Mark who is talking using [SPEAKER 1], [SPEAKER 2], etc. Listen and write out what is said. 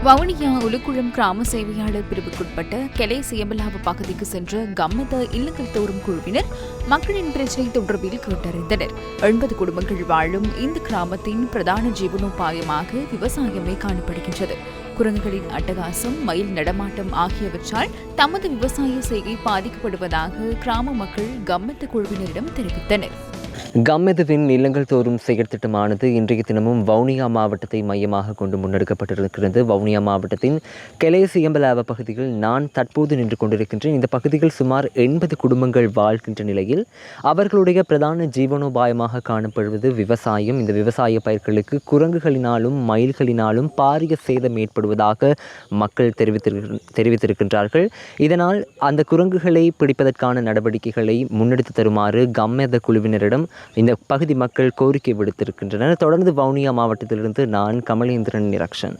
[SPEAKER 1] வவுனியா உலுக்குளம் கிராம சேவையாளர் பிரிவுக்குட்பட்ட கெலே சியம்பலாவு பகுதிக்கு சென்ற கம்மத இல்லங்கள் தோறும் குழுவினர் மக்களின் பிரச்சினை தொடர்பில் கேட்டறிந்தனர். 80 குடும்பங்கள் வாழும் இந்த கிராமத்தின் பிரதான ஜீவனோபாயமாக விவசாயமே காணப்படுகின்றது. குரங்குகளின் அட்டகாசம், மயில் நடமாட்டம் ஆகியவற்றால் தமது விவசாய செய்கை பாதிக்கப்படுவதாக கிராம மக்கள் கம்மத குழுவினரிடம் தெரிவித்தனர்.
[SPEAKER 2] கம்மெதுவின் இல்லங்கள் தோறும் செயற்திட்டமானது இன்றைய தினமும் வவுனியா மாவட்டத்தை மையமாக கொண்டு முன்னெடுக்கப்பட்டிருக்கிறது. வவுனியா மாவட்டத்தின் கெலே சியம்பலாவ பகுதியில் நான் தற்போது நின்று கொண்டிருக்கின்றேன். இந்த பகுதியில் சுமார் 80 குடும்பங்கள் வாழ்கின்ற நிலையில் அவர்களுடைய பிரதான ஜீவனோபாயமாக காணப்படுவது விவசாயம். இந்த விவசாய பயிர்களுக்கு குரங்குகளினாலும் மயில்களினாலும் பாரிய சேதம் ஏற்படுவதாக மக்கள் தெரிவித்திருக்கின்றார்கள். இதனால் அந்த குரங்குகளை பிடிப்பதற்கான நடவடிக்கைகளை முன்னெடுத்து தருமாறு கம்மெத குழுவினரிடம் இந்த பகுதி மக்கள் கோரிக்கை விடுத்திருக்கின்றனர். தொடர்ந்து வவுனியா மாவட்டத்திலிருந்து நான் கமலேந்திரன் நிரக்ஷன்.